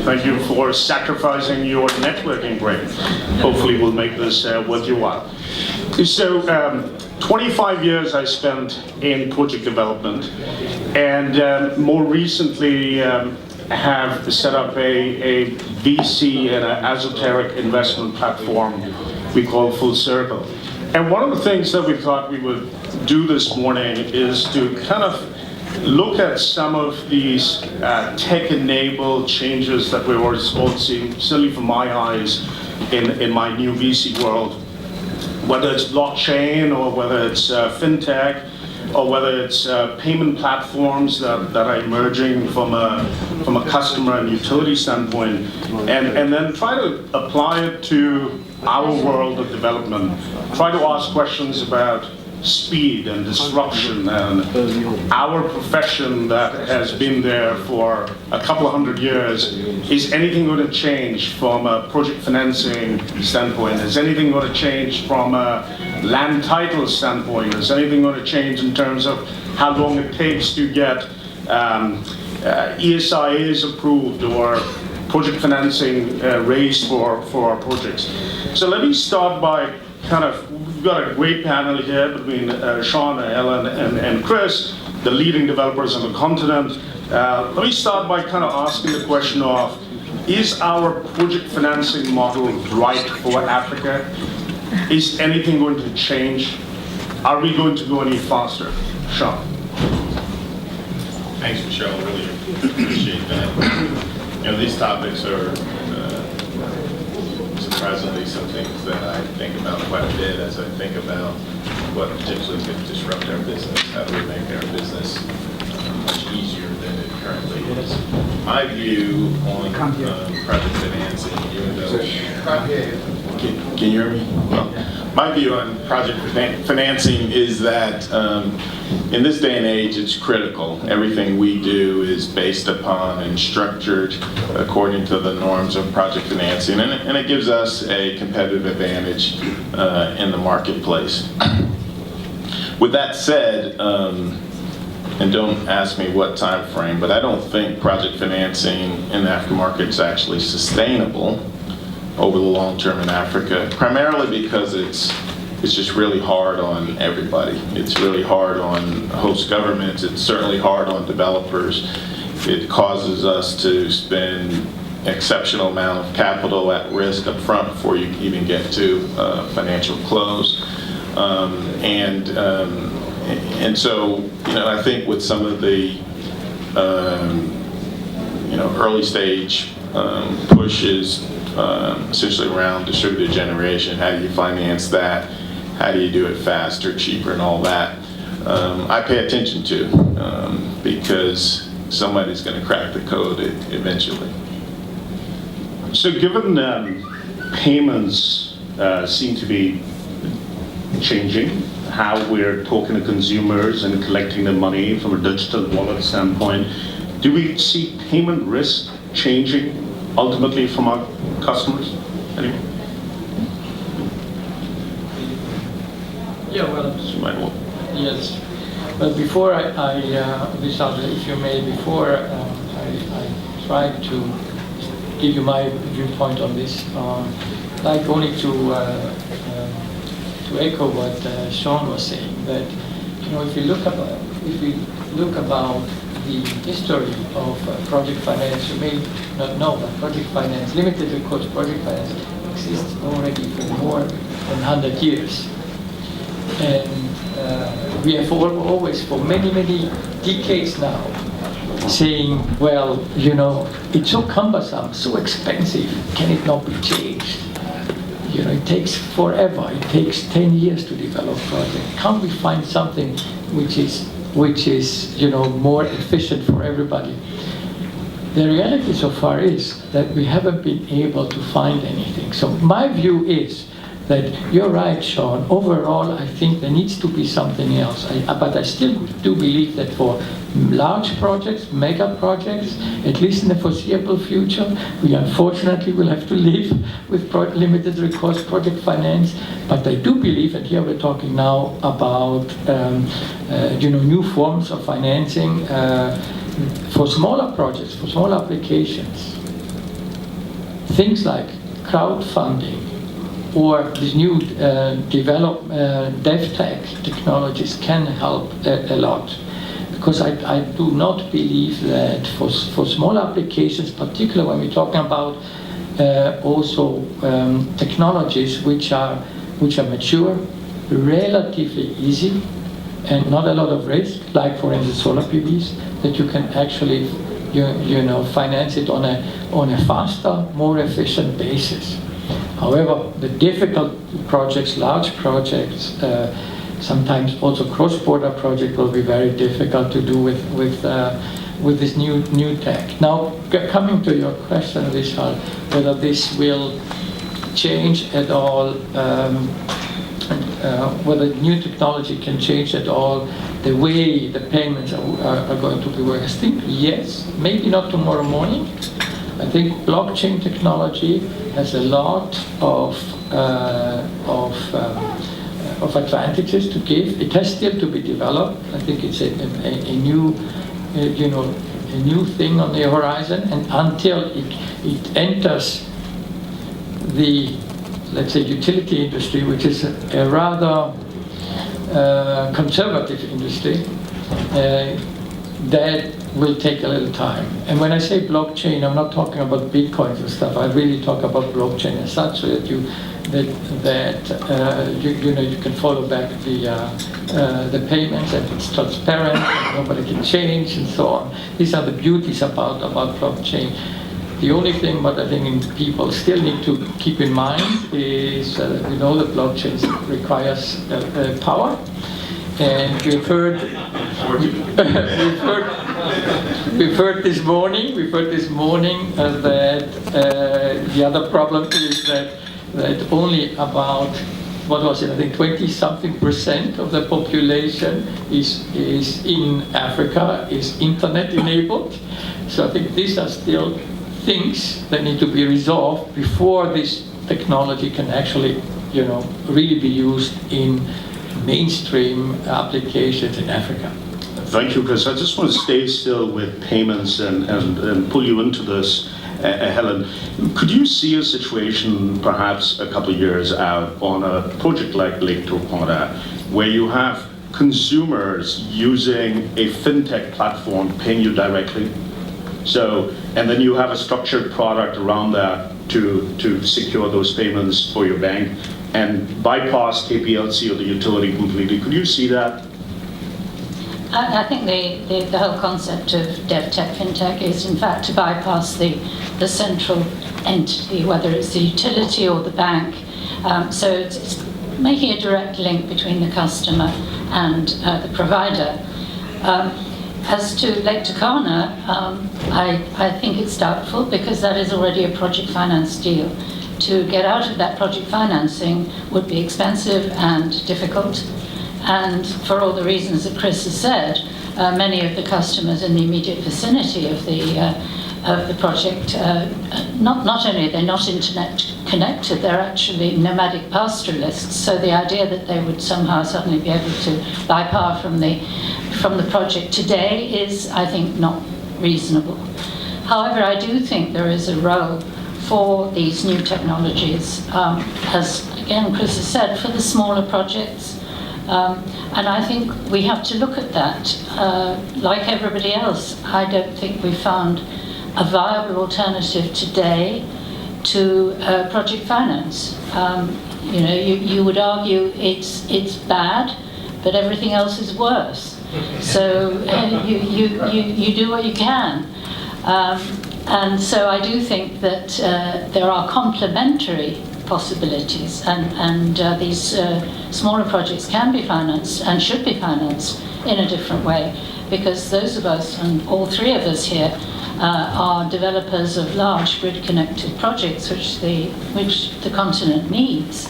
Thank you for sacrificing your networking break. Hopefully we'll make this worth your while. So, 25 years I spent in project development, and more recently have set up a VC and an esoteric investment platform we call Full Circle. And one of the things that we thought we would do this morning is to kind of look at some of these tech-enabled changes that we're all seeing, certainly from my eyes, in my new VC world, whether it's blockchain or whether it's fintech, or whether it's payment platforms that are emerging from a customer and utility standpoint, and then try to apply it to our world of development. Try to ask questions about speed and disruption and our profession that has been there for a couple of hundred years. Is anything going to change from a project financing standpoint? Is anything going to change from a land title standpoint? Is anything going to change in terms of how long it takes to get ESIAs approved or project financing raised for our projects? So let me start by we've got a great panel here between Sean, Ellen, and Chris, the leading developers on the continent. Let me start by asking the question of, is our project financing model right for Africa? Is anything going to change? Are we going to go any faster? Sean. Thanks, Michelle. Really appreciate that. These topics are surprisingly some things that I think about quite a bit as I think about what potentially could disrupt our business. How do we make our business much easier than it currently is? My view on project financing, even though... Can you hear me? Well, my view on project financing is that in this day and age, it's critical. Everything we do is based upon and structured according to the norms of project financing, and it gives us a competitive advantage in the marketplace. With that said, and don't ask me what time frame, but I don't think project financing in the African market is actually sustainable over the long term in Africa, primarily because it's just really hard on everybody. It's really hard on host governments. It's certainly hard on developers. It causes us to spend exceptional amount of capital at risk up front before you even get to financial close. And so, I think with some of the early stage pushes, essentially around distributed generation, how do you finance that? How do you do it faster, cheaper, and all that? I pay attention to because somebody's going to crack the code eventually. So given payments seem to be changing, how we're talking to consumers and collecting the money from a digital wallet standpoint, do we see payment risk changing ultimately from our customers? Anyway. Yeah, well, yes. But before Vishal, if you may, before I try to give you my viewpoint on this, like only to echo what Sean was saying, that if you look about the history of project finance, you may not know, but project finance, limited recourse project finance, exists already for more than 100 years. And we have always, for many, many decades now, saying, well, it's so cumbersome, so expensive, can it not be changed? It takes forever, it takes 10 years to develop a project. Can't we find something which is more efficient for everybody? The reality so far is that we haven't been able to find anything. So my view is that you're right, Sean. Overall, I think there needs to be something else. But I still do believe that for large projects, mega projects, at least in the foreseeable future, we unfortunately will have to live with limited recourse project finance. But I do believe, and here we're talking now about new forms of financing for smaller projects, for small applications. things like crowdfunding or these new dev tech technologies can help a lot. Because I do not believe that for small applications, particularly when we're talking about also technologies which are mature, relatively easy, and not a lot of risk, like for instance solar PVs, that you can actually finance it on a faster, more efficient basis. However, the difficult projects, large projects, sometimes also cross-border project will be very difficult to do with this new tech. Now, coming to your question, Vishal, whether this will change at all, whether new technology can change at all the way the payments are going to be working. I think yes, maybe not tomorrow morning. I think blockchain technology has a lot of advantages to give. It has still to be developed. I think it's a new, a new thing on the horizon, and until it enters the, let's say, utility industry, which is a rather conservative industry, that will take a little time. And when I say blockchain, I'm not talking about bitcoins and stuff. I really talk about blockchain as such, so that you can follow back the payments, and it's transparent, and nobody can change, and so on. These are the beauties about blockchain. The only thing what I think people still need to keep in mind is we know that blockchain requires power, and we've heard this morning that the other problem is that only about, what was it, I think 20-something% of the population is in Africa, is internet enabled. So I think these are still things that need to be resolved before this technology can actually, really be used in mainstream applications in Africa. Thank you, Chris. I just want to stay still with payments and pull you into this, Helen. Could you see a situation, perhaps a couple of years out, on a project like Lake Turkana, where you have consumers using a fintech platform paying you directly? So, and then you have a structured product around that to secure those payments for your bank and bypass KPLC or the utility completely. Could you see that? I think the whole concept of DevTech, FinTech is in fact to bypass the central entity, whether it's the utility or the bank. So it's making a direct link between the customer and the provider. As to Lake Turkana, I think it's doubtful because that is already a project finance deal. To get out of that project financing would be expensive and difficult. And for all the reasons that Chris has said, many of the customers in the immediate vicinity of the project, not only are they not internet connected, they're actually nomadic pastoralists. So the idea that they would somehow suddenly be able to buy power from the project today is, I think, not reasonable. However, I do think there is a role for these new technologies, as again Chris has said, for the smaller projects. And I think we have to look at that. Like everybody else, I don't think we found a viable alternative today to project finance. You would argue it's bad, but everything else is worse. So you do what you can. And so I do think that there are complementary possibilities, and these smaller projects can be financed and should be financed in a different way, because those of us, and all three of us here, are developers of large grid-connected projects which the continent needs.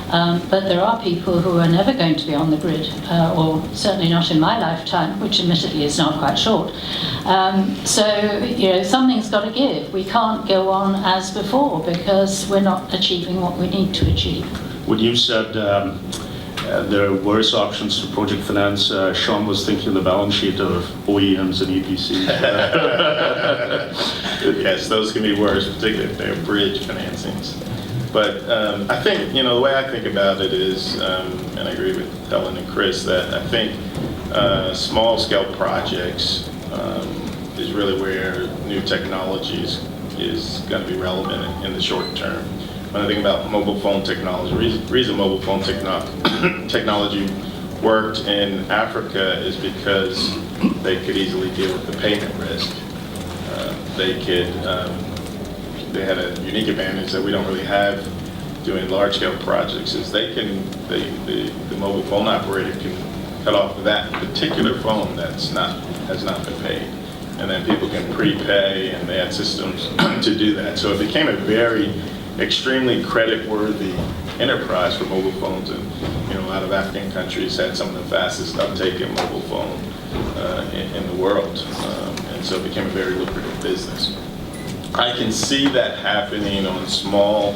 But there are people who are never going to be on the grid, or certainly not in my lifetime, which admittedly is not quite short. So something's got to give. We can't go on as before because we're not achieving what we need to achieve. When you said There are worse options to project finance. Sean was thinking the balance sheet of OEMs and EPCs. Yes, those can be worse, particularly if they're bridge financings. But I think, the way I think about it is, and I agree with Helen and Chris, that I think small-scale projects is really where new technologies is going to be relevant in the short term. When I think about mobile phone technology, the reason mobile phone technology worked in Africa is because they could easily deal with the payment risk. They had a unique advantage that we don't really have doing large-scale projects, is the mobile phone operator can cut off that particular phone has not been paid. And then people can prepay, and they had systems to do that. So it became a very extremely credit-worthy enterprise for mobile phones, and a lot of African countries had some of the fastest uptake in mobile phone in the world, and so it became a very lucrative business. I can see that happening on small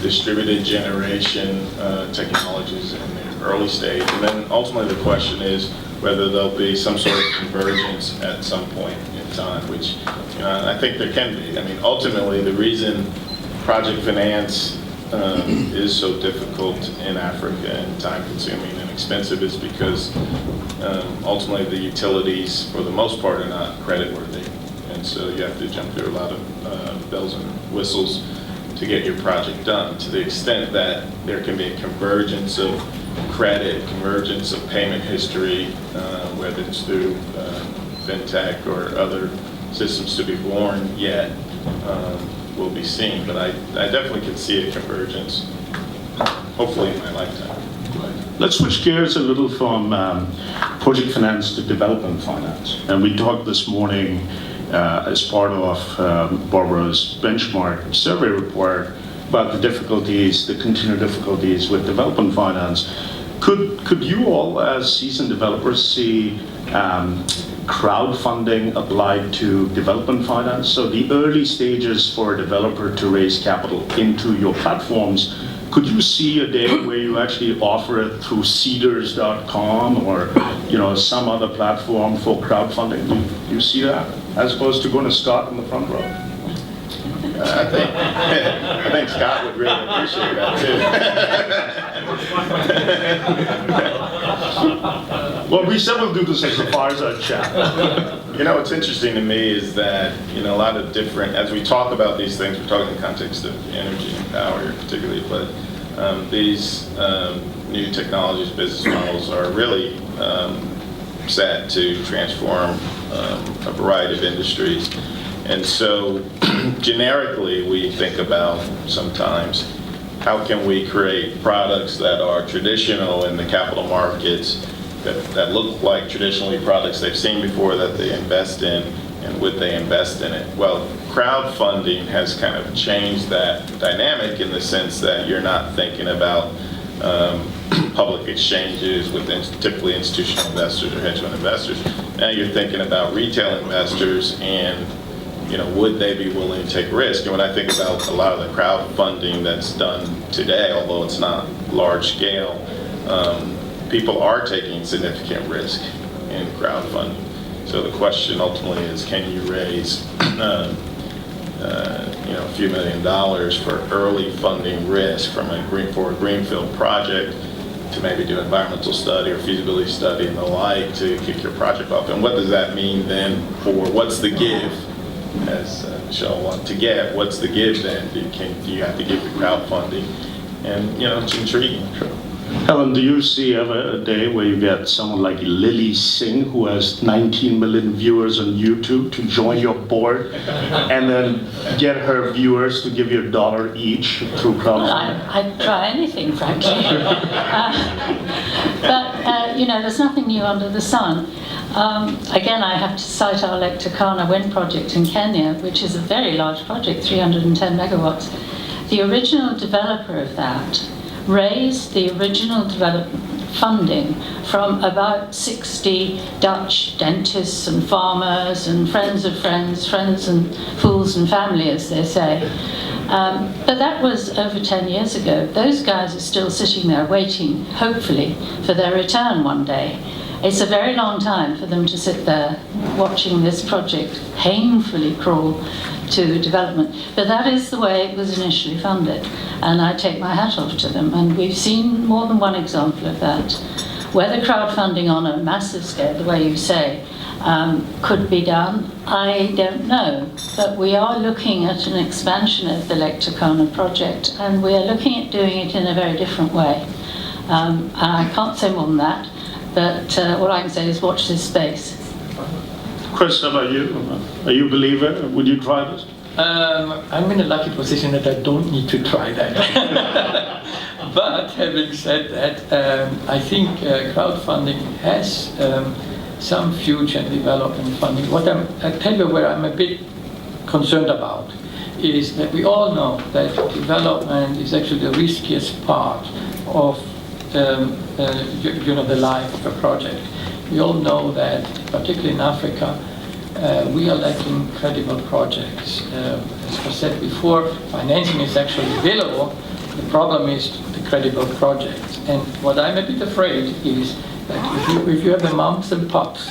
distributed generation technologies in the early stage, and then ultimately the question is whether there'll be some sort of convergence at some point in time, which I think there can be. I mean, ultimately the reason project finance is so difficult in Africa and time-consuming and expensive is because ultimately the utilities, for the most part, are not creditworthy, and so you have to jump through a lot of bells and whistles to get your project done. To the extent that there can be a convergence of credit, convergence of payment history, whether it's through fintech or other systems to be born yet, will be seen. But I definitely can see a convergence, hopefully in my lifetime. Let's switch gears a little from project finance to development finance. And we talked this morning as part of Barbara's benchmark survey report about the difficulties, the continued difficulties with development finance. Could you all, as seasoned developers, see crowdfunding applied to development finance? So the early stages for a developer to raise capital into your platforms, could you see a day where you actually offer it through Seeders.com or some other platform for crowdfunding? Do you see that, as opposed to going to Scott in the front row? I think Scott would really appreciate that too. Well, we said we'll do this as a fireside chat. What's interesting to me is that, a lot of different, as we talk about these things, we're talking in the context of energy and power here particularly, but these new technologies, business models are really set to transform a variety of industries. And so generically, we think about sometimes how can we create products that are traditional in the capital markets, that look like traditionally products they've seen before that they invest in, and would they invest in it? Well, crowdfunding has kind of changed that dynamic in the sense that you're not thinking about public exchanges with typically institutional investors or hedge fund investors. Now you're thinking about retail investors and would they be willing to take risk? And when I think about a lot of the crowdfunding that's done today, although it's not large scale, people are taking significant risk in crowdfunding. So the question ultimately is, can you raise a few $1 million for early funding risk for a greenfield project to maybe do environmental study or feasibility study and the like to kick your project off? And what does that mean then for what's the give? As Michelle wanted to get, what's the give then? Do you have to give the crowdfunding? And it's intriguing. Helen, do you see ever a day where you get someone like Lily Singh, who has 19 million viewers on YouTube, to join your board and then get her viewers to give you $1 each through crowdfunding? Well, I'd try anything, frankly. But there's nothing new under the sun. Again, I have to cite our Lektakana wind project in Kenya, which is a very large project, 310 megawatts. The original developer of that raised the original funding from about 60 Dutch dentists and farmers and friends of friends, friends and fools and family, as they say. But that was over 10 years ago. Those guys are still sitting there waiting, hopefully, for their return one day. It's a very long time for them to sit there watching this project painfully crawl to development. But that is the way it was initially funded, and I take my hat off to them. And we've seen more than one example of that. Whether crowdfunding on a massive scale, the way you say, could be done, I don't know. But we are looking at an expansion of the Lake Turkana project, and we are looking at doing it in a very different way. And I can't say more than that, but all I can say is watch this space. Chris, how about you? Are you a believer? Would you try this? I'm in a lucky position that I don't need to try that. But having said that, I think crowdfunding has some future in development funding. I tell you where I'm a bit concerned about is that we all know that development is actually the riskiest part of the life of a project. We all know that, particularly in Africa, we are lacking credible projects. As I said before, financing is actually available. The problem is the credible projects. And what I'm a bit afraid is that if you have the mums and pops,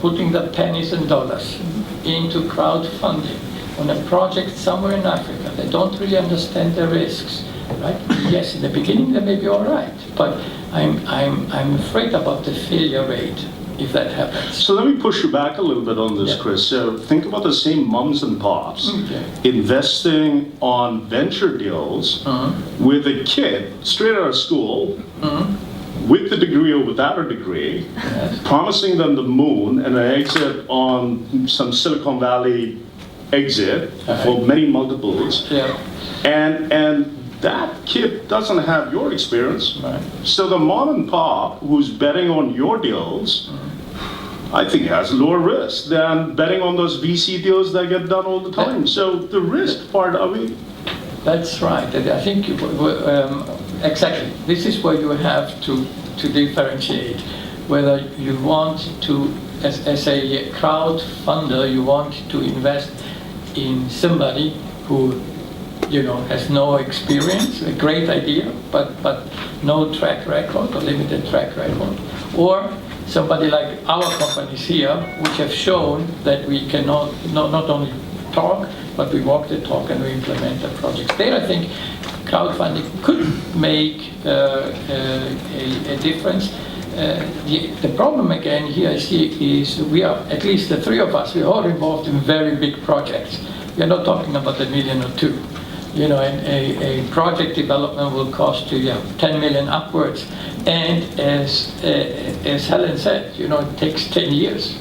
putting the pennies and dollars into crowdfunding on a project somewhere in Africa, they don't really understand the risks. Right? Yes, in the beginning they may be all right, but I'm afraid about the failure rate if that happens. So let me push you back a little bit on this, Chris. So think about the same mums and pops investing on venture deals with a kid straight out of school, with a degree or without a degree, promising them the moon and an exit on some Silicon Valley exit for many multiples. And that kid doesn't have your experience. So the mom and pop who's betting on your deals, I think has lower risk than betting on those VC deals that get done all the time. So the risk part of it. That's right. I think exactly. This is where you have to differentiate whether you want to, as a crowd funder, you want to invest in somebody who has no experience, a great idea, but no track record or limited track record, or somebody like our companies here, which have shown that we can not only talk, but we walk the talk and we implement the projects. There, I think crowdfunding could make a difference. The problem again here I see is we are, at least the three of us, we're all involved in very big projects. We're not talking about $1 million or $2 million. A project development will cost you 10 million upwards, and as Helen said, it takes 10 years.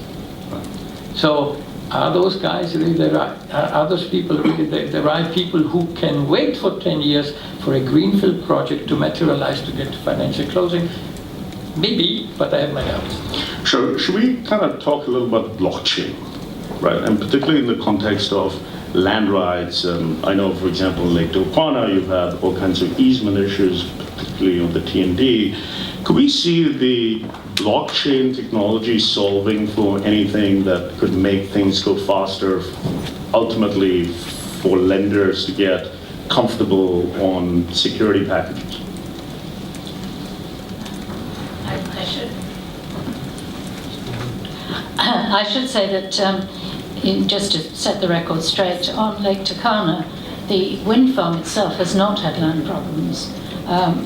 So are those guys really the right? Are those people really the right people who can wait for 10 years for a greenfield project to materialize to get to financial closing? Maybe, but I have my doubts. Sure. Should we kind of talk a little about blockchain, right? And particularly in the context of land rights. I know, for example, in Lake Turkana, you've had all kinds of easement issues, particularly on the T&D. Could we see the blockchain technology solving for anything that could make things go faster, ultimately for lenders to get comfortable on security packages? I should say that just to set the record straight, on Lake Turkana, the wind farm itself has not had land problems.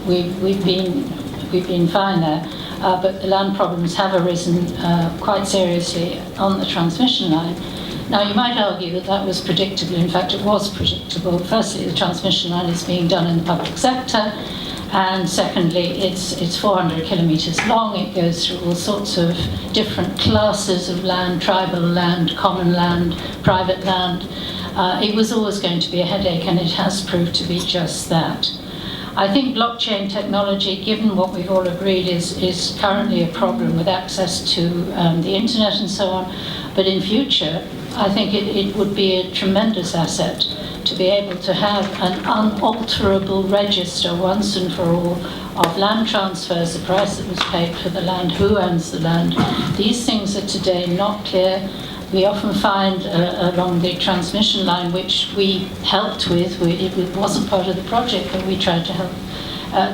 We've been fine there, but the land problems have arisen quite seriously on the transmission line. Now, you might argue that that was predictable. In fact, it was predictable. Firstly, the transmission line is being done in the public sector, and secondly, it's 400 kilometers long. It goes through all sorts of different classes of land: tribal land, common land, private land. It was always going to be a headache, and it has proved to be just that. I think blockchain technology, given what we've all agreed, is currently a problem with access to the internet and so on. But in future, I think it would be a tremendous asset to be able to have an unalterable register once and for all of land transfers, the price that was paid for the land, who owns the land. These things are today not clear. We often find along the transmission line, which we helped with, it wasn't part of the project, but we tried to help.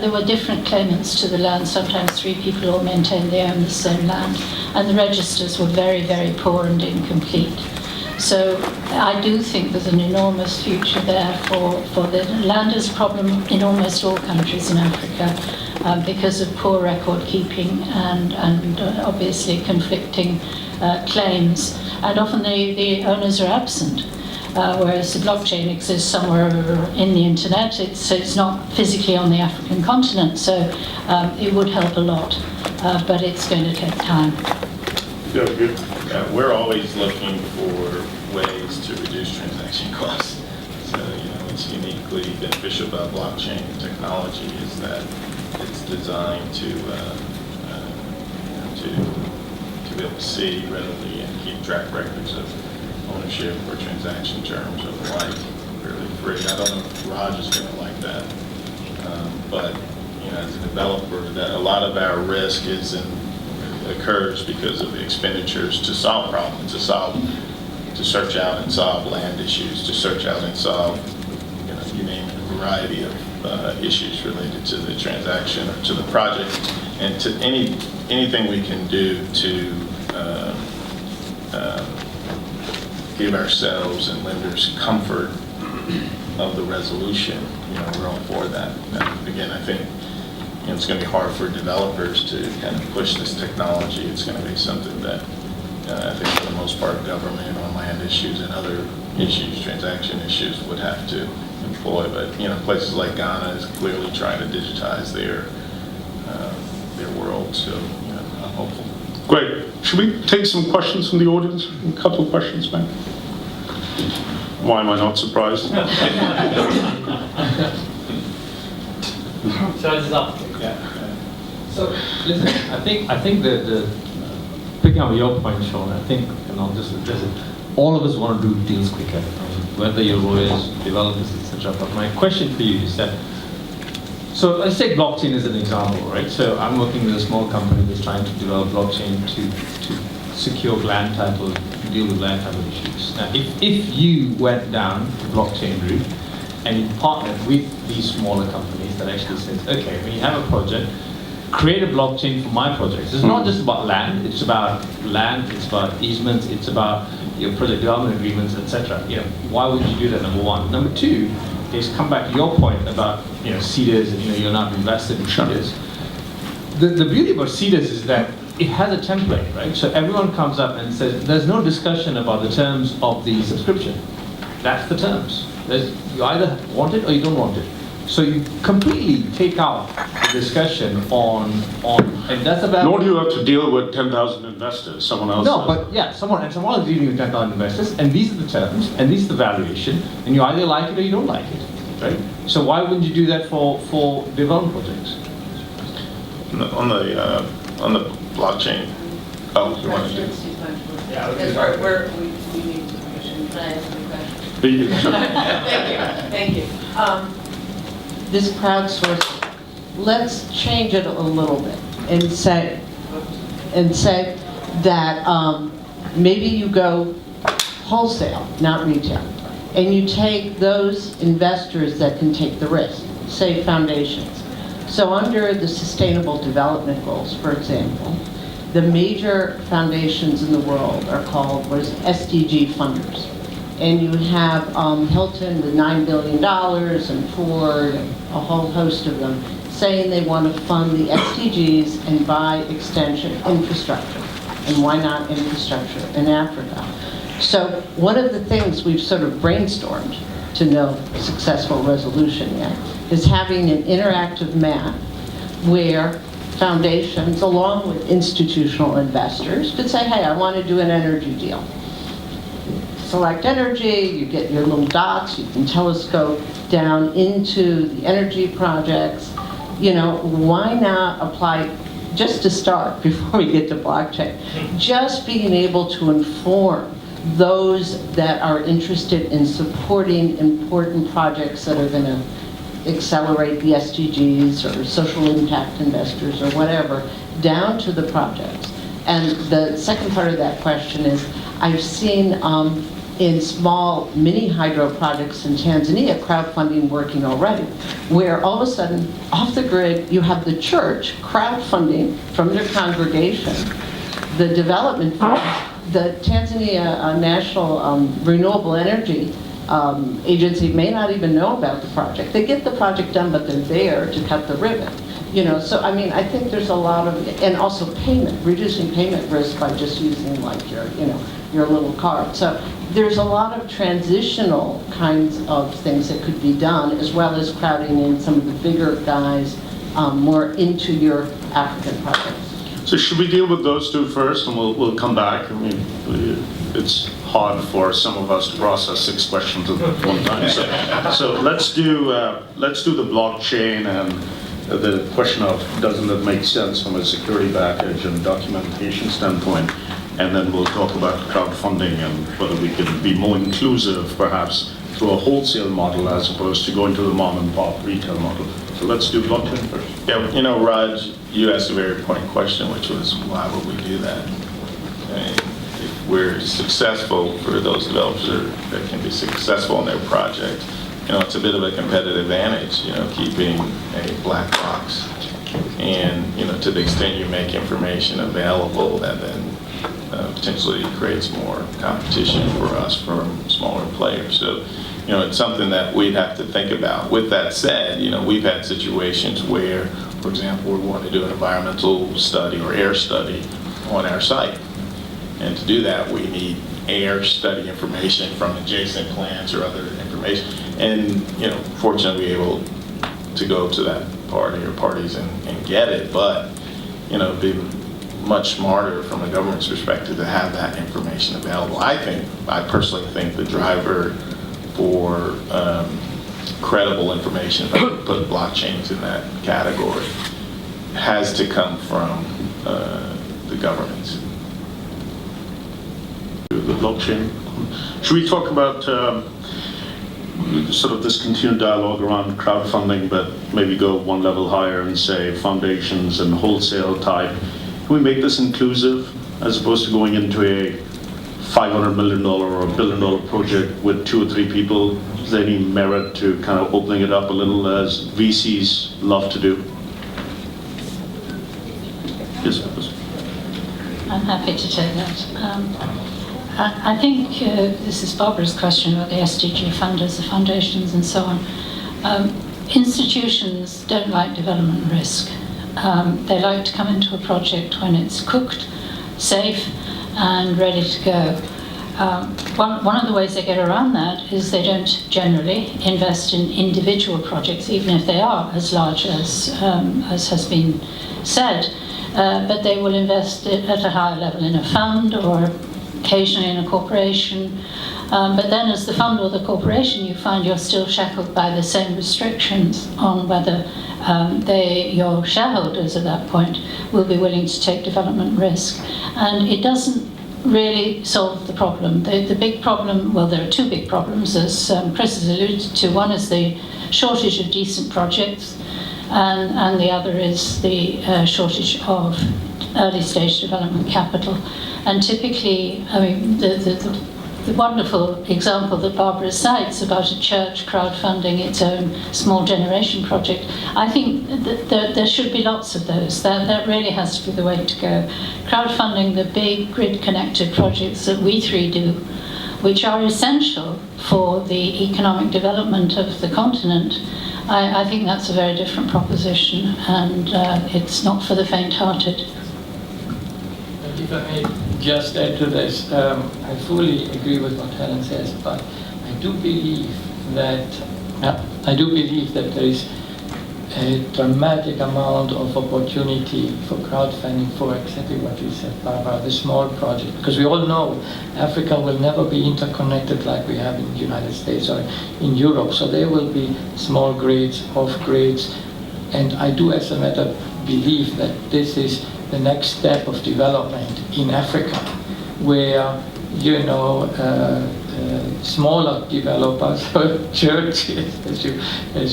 There were different claimants to the land. Sometimes 3 people all maintained they owned the same land, and the registers were very, very poor and incomplete. So I do think there's an enormous future there for the land is a problem in almost all countries in Africa because of poor record keeping and obviously conflicting claims, and often the owners are absent. Whereas the blockchain exists somewhere in the internet, it's not physically on the African continent, so it would help a lot, but it's going to take time. Yeah, good. We're always looking for ways to reduce transaction costs. So, what's uniquely beneficial about blockchain technology is that it's designed to be able to see readily and keep track records of ownership or transaction terms or the like, really free. I don't know if Raj is going to like that, but as a developer, that a lot of our risk occurs because of the expenditures to solve problems, to search out and solve land issues, to search out and solve, you name it, a variety of issues related to the transaction or to the project, and to anything we can do to give ourselves and lenders comfort of the resolution. We're all for that. Again, I think it's going to be hard for developers to kind of push this technology. It's going to be something that I think for the most part government on land issues and other issues, transaction issues, would have to employ. But places like Ghana is clearly trying to digitize their world. So I'm hopeful. Great. Should we take some questions from the audience? A couple of questions, man. Why am I not surprised? So listen, I think the picking up your point, Sean, I think just address it. All of us want to do deals quicker, whether you're lawyers, developers, etc. But my question for you is that, so let's take blockchain as an example, right? So I'm working with a small company that's trying to develop blockchain to secure land title, deal with land title issues. Now, if you went down the blockchain route and you partnered with these smaller companies that actually says, okay, when you have a project, create a blockchain for my projects. It's not just about land, it's about easements, it's about your project development agreements, etc. Why would you do that, number one? Number two is come back to your point about seeders and you're not invested in seeders. The beauty about seeders is that it has a template, right? So everyone comes up and says, there's no discussion about the terms of the subscription. That's the terms. You either want it or you don't want it. So you completely take out the discussion on and that's about. Nor do you have to deal with 10,000 investors. Someone else. No, but yeah, someone is dealing with 10,000 investors, and these are the terms, and this is the valuation, and you either like it or you don't like it, right? So why wouldn't you do that for development projects? On the blockchain. Oh, you want to do? Yeah, because we need permission. Can I ask you a question? Thank you. This crowdsourcing, let's change it a little bit and say that maybe you go wholesale, not retail, and you take those investors that can take the risk, say foundations. So under the Sustainable Development Goals, for example, the major foundations in the world are called SDG funders. And you have Hilton with $9 billion and Ford and a whole host of them saying they want to fund the SDGs and by extension infrastructure. And why not infrastructure in Africa? So one of the things we've sort of brainstormed to no successful resolution yet is having an interactive map where foundations along with institutional investors could say, hey, I want to do an energy deal. Select energy, you get your little dots, you can telescope down into the energy projects. Why not apply, just to start before we get to blockchain, just being able to inform those that are interested in supporting important projects that are going to accelerate the SDGs or social impact investors or whatever, down to the projects. And the second part of that question is, I've seen in small mini hydro projects in Tanzania, crowdfunding working already, where all of a sudden, off the grid, you have the church crowdfunding from their congregation, the development funds, the Tanzania National Renewable Energy Agency may not even know about the project. They get the project done, but they're there to cut the ribbon. You know, so I mean, I think there's a lot of, and also payment, reducing payment risk by just using like your, you know, your little card. So there's a lot of transitional kinds of things that could be done, as well as crowding in some of the bigger guys more into your African projects. So should we deal with those two first, and we'll come back? I mean, it's hard for some of us to process 6 questions at one time. So let's do the blockchain and the question of doesn't it make sense from a security package and documentation standpoint, and then we'll talk about crowdfunding and whether we can be more inclusive, perhaps through a wholesale model as opposed to going to the mom and pop retail model. So let's do blockchain first. Yeah, you know, Raj, you asked a very important question, which was, why would we do that? And if we're successful for those developers that can be successful in their project, you know, it's a bit of a competitive advantage, you know, keeping a black box. And, you know, to the extent you make information available, that then potentially creates more competition for us from smaller players. So, you know, it's something that we'd have to think about. With that said, you know, we've had situations where, for example, we want to do an environmental study or air study on our site. And to do that, we need air study information from adjacent plants or other information. And, you know, fortunately, we were able to go to that party or parties and get it. But, you know, it'd be much smarter from a government's perspective to have that information available. I personally think the driver for credible information, if I could put blockchains in that category, has to come from the governments. The blockchain. Should we talk about sort of this continued dialogue around crowdfunding, but maybe go one level higher and say foundations and wholesale type? Can we make this inclusive as opposed to going into a $500 million or $1 billion project with 2 or 3 people? Is there any merit to kind of opening it up a little, as VCs love to do? Yes, I'm happy to take that. I think this is Barbara's question about the SDG funders, the foundations and so on. Institutions don't like development risk. They like to come into a project when it's cooked, safe, and ready to go. One of the ways they get around that is they don't generally invest in individual projects, even if they are as large as has been said, but they will invest it at a higher level in a fund or occasionally in a corporation. But then as the fund or the corporation, you find you're still shackled by the same restrictions on whether your shareholders at that point will be willing to take development risk. And it doesn't really solve the problem. The big problem, well, there are 2 big problems, as Chris has alluded to. One is the shortage of decent projects, and the other is the shortage of early stage development capital. And typically, I mean, the wonderful example that Barbara cites about a church crowdfunding its own small generation project, I think that there should be lots of those. That really has to be the way to go. Crowdfunding the big grid-connected projects that we 3 do, which are essential for the economic development of the continent, I think that's a very different proposition, and it's not for the faint-hearted. If I may just add to this, I fully agree with what Helen says, but I do believe that there is a dramatic amount of opportunity for crowdfunding for exactly what you said, Barbara, the small project. Because we all know Africa will never be interconnected like we have in the United States or in Europe. So there will be small grids, off grids, and I do, as a matter, believe that this is the next step of development in Africa, where smaller developers or churches, as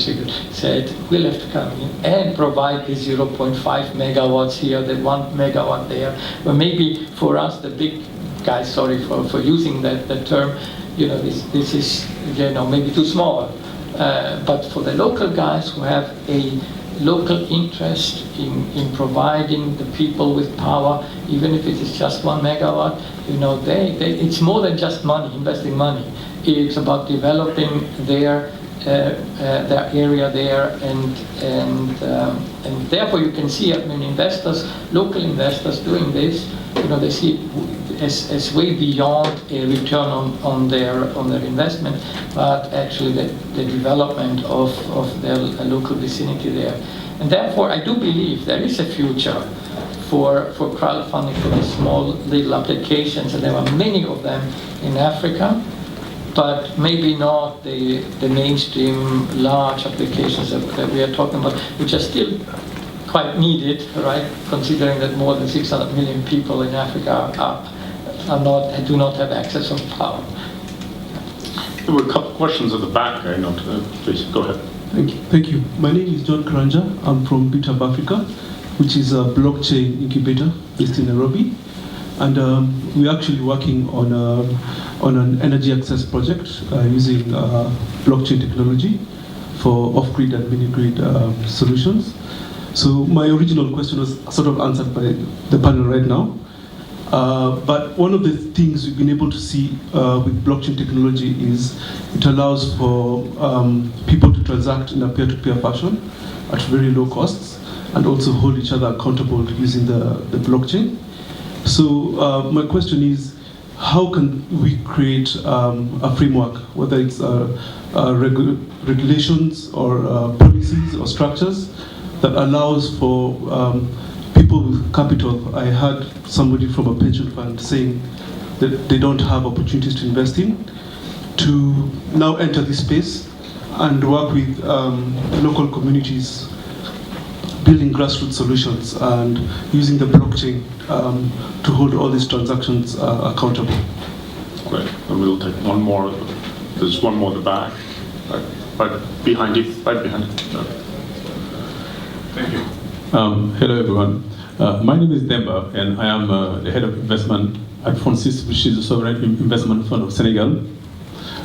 you said, will have to come in and provide the 0.5 megawatts here, the 1 megawatt there. But maybe for us, the big guys, sorry for using that term, this is maybe too small. But for the local guys who have a local interest in providing the people with power, even if it is just 1 megawatt, it's more than just money, investing money. It's about developing their area there, and therefore you can see, investors, local investors doing this, they see it as way beyond a return on their investment, but actually the development of their local vicinity there. And therefore, I do believe there is a future for crowdfunding for the small little applications, and there are many of them in Africa, but maybe not the mainstream large applications that we are talking about, which are still quite needed, right? Considering that more than 600 million people in Africa do not have access to power. There were a couple of questions at the back. Please go ahead. Thank you. My name is John Karanja. I'm from BitHub Africa, which is a blockchain incubator based in Nairobi. And we're actually working on an energy access project using blockchain technology for off-grid and mini-grid solutions. So my original question was sort of answered by the panel right now. But one of the things we've been able to see with blockchain technology is it allows for people to transact in a peer-to-peer fashion at very low costs, and also hold each other accountable using the blockchain. So my question is, how can we create a framework, whether it's regulations or policies or structures that allows for people with capital? I heard somebody from a pension fund saying that they don't have opportunities to invest in, to now enter this space and work with local communities, building grassroots solutions and using the blockchain to hold all these transactions accountable. Great. And we'll take one more. There's one more at the back. Right behind you. Right behind you. Thank you. Hello, everyone. My name is Demba, and I am the head of investment at Francis, which is the sovereign investment fund of Senegal.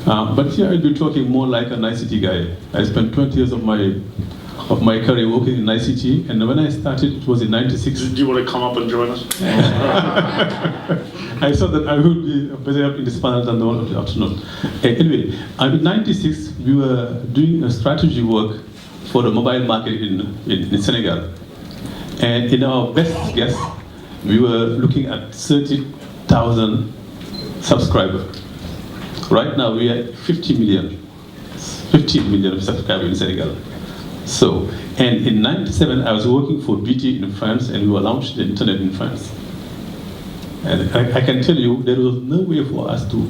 But here I'll be talking more like an ICT guy. I spent 20 years of my career working in ICT, and when I started, it was in '96. Do you want to come up and join us? I thought that I would be better in this panel than the one of the afternoon. Anyway, in '96, we were doing a strategy work for the mobile market in Senegal. And in our best guess, we were looking at 30,000 subscribers. Right now, we are 15 million subscribers in Senegal. So, and in '97, I was working for BT in France, and we were launching the internet in France. And I can tell you, there was no way for us to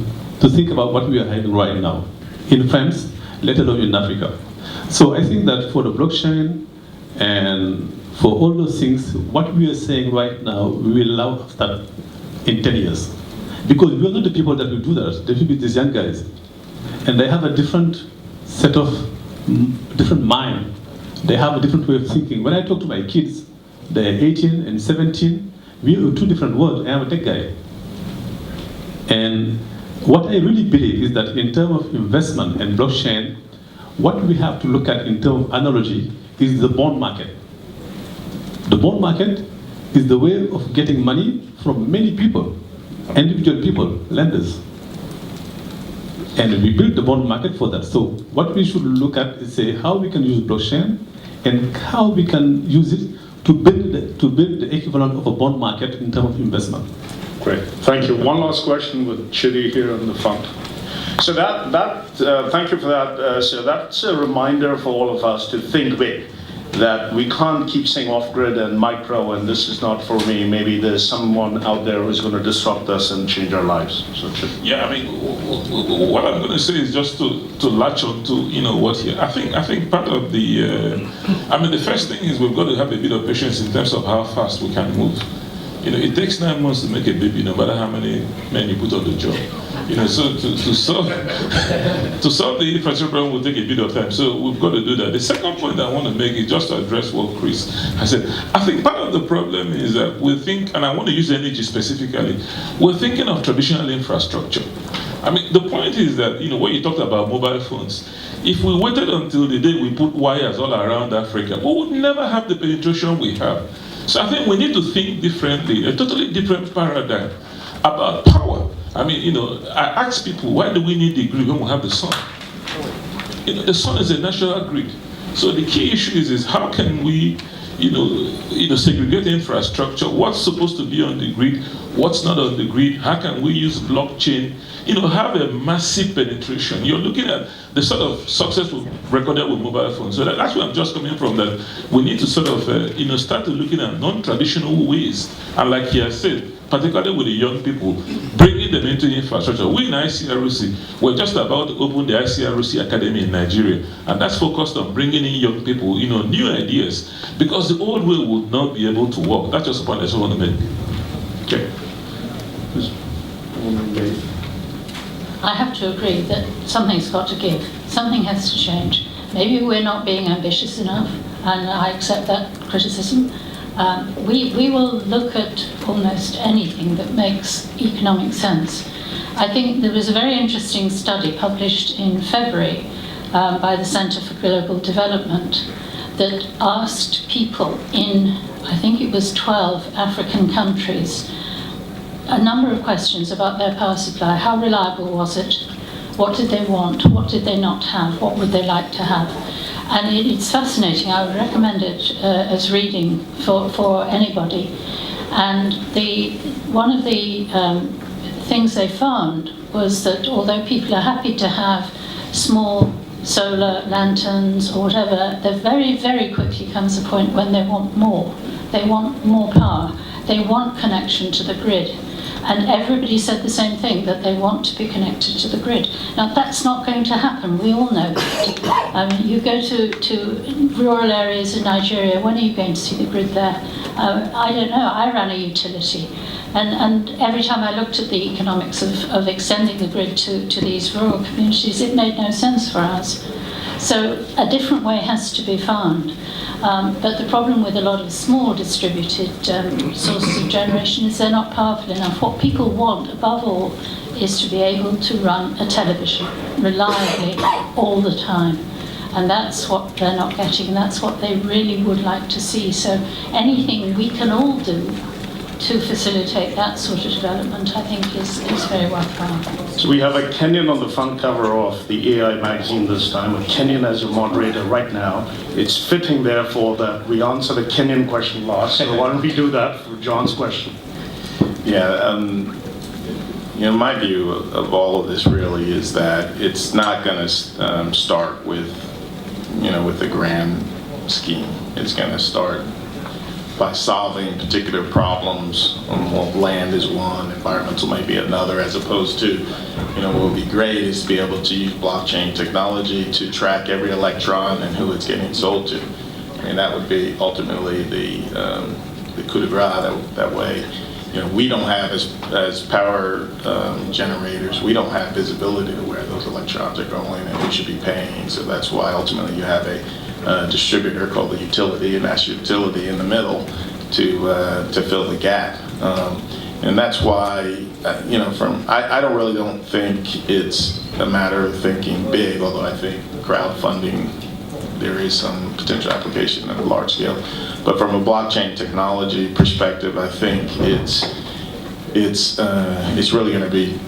think about what we are having right now in France, let alone in Africa. So I think that for the blockchain and for all those things, what we are saying right now, we will allow that in 10 years. Because we are not the people that will do that. They will be these young guys. And they have a different set of, different mind. They have a different way of thinking. When I talk to my kids, they're 18 and 17, we are two different worlds. I am a tech guy. And what I really believe is that in terms of investment and blockchain, what we have to look at in terms of analogy is the bond market. The bond market is the way of getting money from many people, individual people, lenders. And we built the bond market for that. So what we should look at is say how we can use blockchain and how we can use it to build the equivalent of a bond market in terms of investment. Great, thank you. One last question with Chidi here in the front. So thank you for that. So that's a reminder for all of us to think big, that we can't keep saying off-grid and micro and this is not for me. Maybe there's someone out there who's going to disrupt us and change our lives. So yeah, I mean, what I'm going to say is just to latch on to what here. I think part of the, the first thing is we've got to have a bit of patience in terms of how fast we can move. it takes 9 months to make a baby, no matter how many men you put on the job. So to solve the infrastructure problem will take a bit of time. So we've got to do that. The second point I want to make is just to address what Chris has said. I think part of the problem is that we think, and I want to use energy specifically, we're thinking of traditional infrastructure. I mean, the point is that, when you talked about mobile phones, if we waited until the day we put wires all around Africa, we would never have the penetration we have. So I think we need to think differently, a totally different paradigm about power. I mean, I ask people, why do we need the grid when we have the sun? The sun is a natural grid. So the key issue is how can we, segregate infrastructure, what's supposed to be on the grid, what's not on the grid, how can we use blockchain, have a massive penetration. You're looking at the sort of success we've recorded with mobile phones. So that's where I'm just coming from, that we need to sort of, start looking at non-traditional ways. And like he has said, particularly with the young people, bringing them into infrastructure. We in ICRC, we're just about to open the ICRC Academy in Nigeria, and that's focused on bringing in young people, new ideas, because the old way would not be able to work. That's just a point I just want to make. Okay. I have to agree that something's got to give. Something has to change. Maybe we're not being ambitious enough, and I accept that criticism. We will look at almost anything that makes economic sense. I think there was a very interesting study published in February by the Center for Global Development that asked people in, I think it was 12 African countries, a number of questions about their power supply. How reliable was it? What did they want? What did they not have? What would they like to have? And it's fascinating. I would recommend it as reading for anybody. And one of the things they found was that although people are happy to have small solar lanterns or whatever, there very, very quickly comes a point when they want more. They want more power. They want connection to the grid. And everybody said the same thing, that they want to be connected to the grid. Now, that's not going to happen. We all know that. You go to rural areas in Nigeria, when are you going to see the grid there? I don't know. I ran a utility. And every time I looked at the economics of extending the grid to these rural communities, it made no sense for us. So a different way has to be found. But the problem with a lot of small distributed sources of generation is they're not powerful enough. What people want, above all, is to be able to run a television reliably all the time. And that's what they're not getting, and that's what they really would like to see. So anything we can all do to facilitate that sort of development, I think is very worthwhile. So we have a Kenyan on the front cover of the AI magazine this time, a Kenyan as a moderator right now. It's fitting, therefore, that we answer the Kenyan question last. So why don't we do that for John's question? Yeah, my view of all of this really is that it's not going to start with the grand scheme. It's going to start by solving particular problems. Land is one, environmental may be another, as opposed to, what would be great is to be able to use blockchain technology to track every electron and who it's getting sold to. And that would be ultimately the coup de grace. That way, we don't have, as power generators, we don't have visibility to where those electrons are going and who should be paying. So that's why ultimately you have a distributor called the utility, and that's utility in the middle to fill the gap. And that's why, I don't think it's a matter of thinking big, although I think crowdfunding, there is some potential application at a large scale. But from a blockchain technology perspective, I think it's really going to be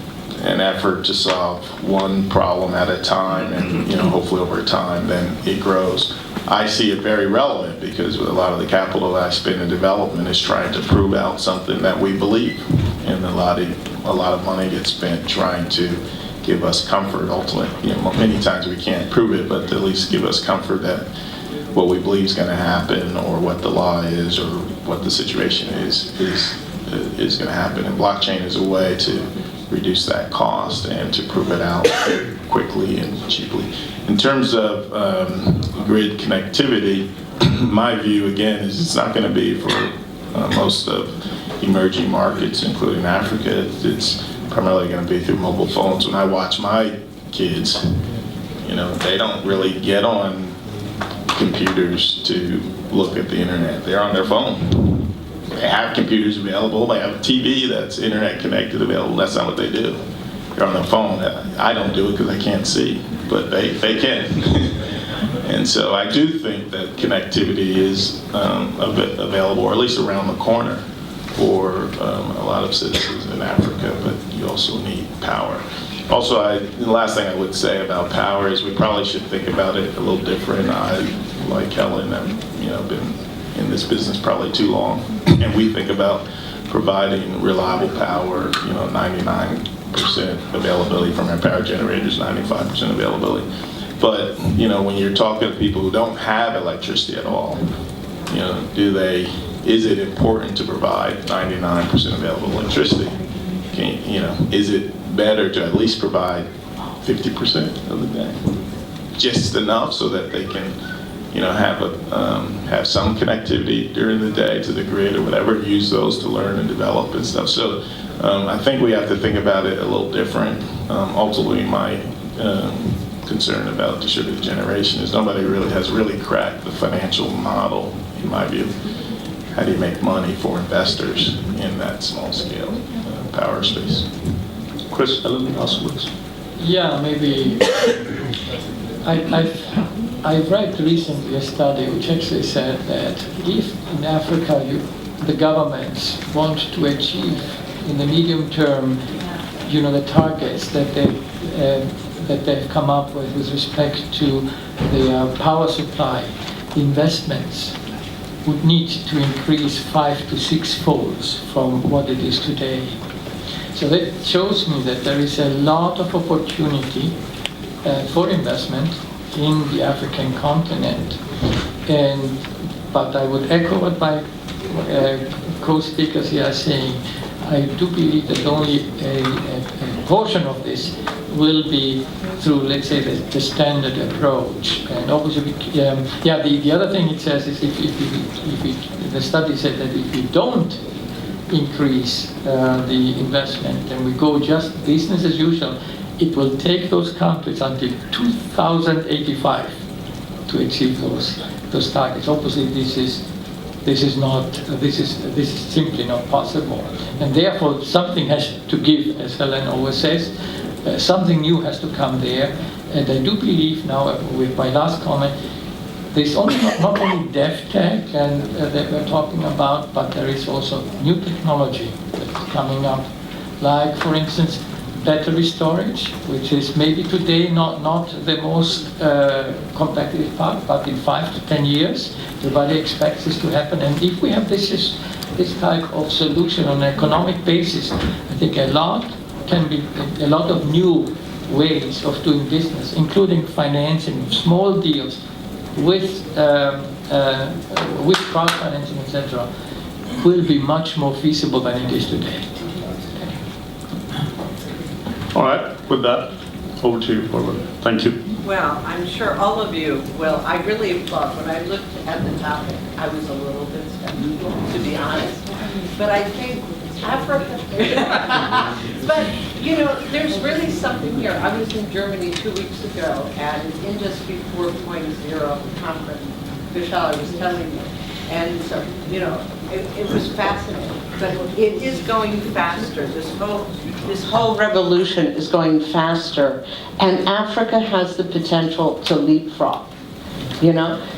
an effort to solve one problem at a time, and hopefully over time then it grows. I see it very relevant because a lot of the capital that I spend in development is trying to prove out something that we believe, and a lot of money gets spent trying to give us comfort. Ultimately, many times we can't prove it, but at least give us comfort that what we believe is going to happen, or what the law is, or what the situation is going to happen. And blockchain is a way to reduce that cost and to prove it out quickly and cheaply. In terms of grid connectivity, my view again is it's not going to be for most of emerging markets, including Africa. It's primarily going to be through mobile phones. When I watch my kids, they don't really get on computers to look at the internet. They're on their phone. They have computers available. They have a TV that's internet connected available. That's not what they do. They're on their phone. I don't do it because I can't see, but they can. And so I do think that connectivity is available, or at least around the corner, for a lot of citizens in Africa, but you also need power. Also, the last thing I would say about power is we probably should think about it a little different. I, like Helen, have been in this business probably too long, and we think about providing reliable power, 99% availability from our power generators, 95% availability. But, when you're talking to people who don't have electricity at all, is it important to provide 99% available electricity? Is it better to at least provide 50% of the day? Just enough so that they can, have some connectivity during the day to the grid or whatever, use those to learn and develop and stuff. So I think we have to think about it a little different. Ultimately, my concern about distributed generation is nobody has really cracked the financial model, in my view. How do you make money for investors in that small scale power space? Chris, Helen, last words. Yeah, maybe. I've read recently a study which actually said that if in Africa the governments want to achieve in the medium term, the targets that they've come up with respect to the power supply, investments would need to increase 5 to 6 folds from what it is today. So that shows me that there is a lot of opportunity for investment in the African continent. But I would echo what my co-speakers here are saying. I do believe that only a portion of this will be through, let's say, the standard approach. And obviously, the other thing it says is the study said that if we don't increase the investment and we go just business as usual, it will take those countries until 2085 to achieve those targets. Obviously, this is simply not possible, and therefore something has to give, as Helen always says. Something new has to come there, and I do believe now, with my last comment, there's not only DevTech and that we're talking about, but there is also new technology that's coming up, like, for instance, battery storage, which is maybe today not the most competitive part, but in 5 to 10 years, everybody expects this to happen. And if we have this type of solution on an economic basis, I think a lot of new ways of doing business, including financing small deals with crowd financing, etc., will be much more feasible than it is today. All right, with that, over to you, Barbara. Thank you. Well, I'm sure all of you will. I really applaud. When I looked at the topic, I was a little bit skeptical, to be honest. But I think Africa, but there's really something here. I was in Germany 2 weeks ago at an Industry 4.0 conference, Vishal was telling me. And so, it was fascinating. But it is going faster. This whole revolution is going faster. And Africa has the potential to leapfrog.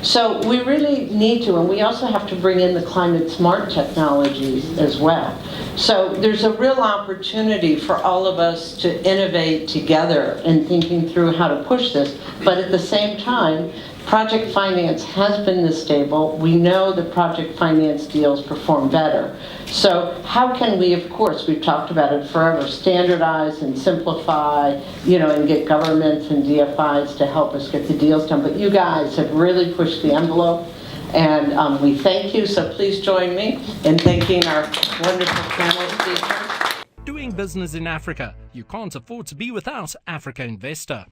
So we really need to, and we also have to bring in the climate smart technologies as well. So there's a real opportunity for all of us to innovate together in thinking through how to push this. But at the same time, project finance has been this stable. We know that project finance deals perform better. So how can we, of course, we've talked about it forever, standardize and simplify, and get governments and DFIs to help us get the deals done. But you guys have really pushed the envelope, and we thank you. So please join me in thanking our wonderful panel speakers. Doing business in Africa. You can't afford to be without Africa Investor.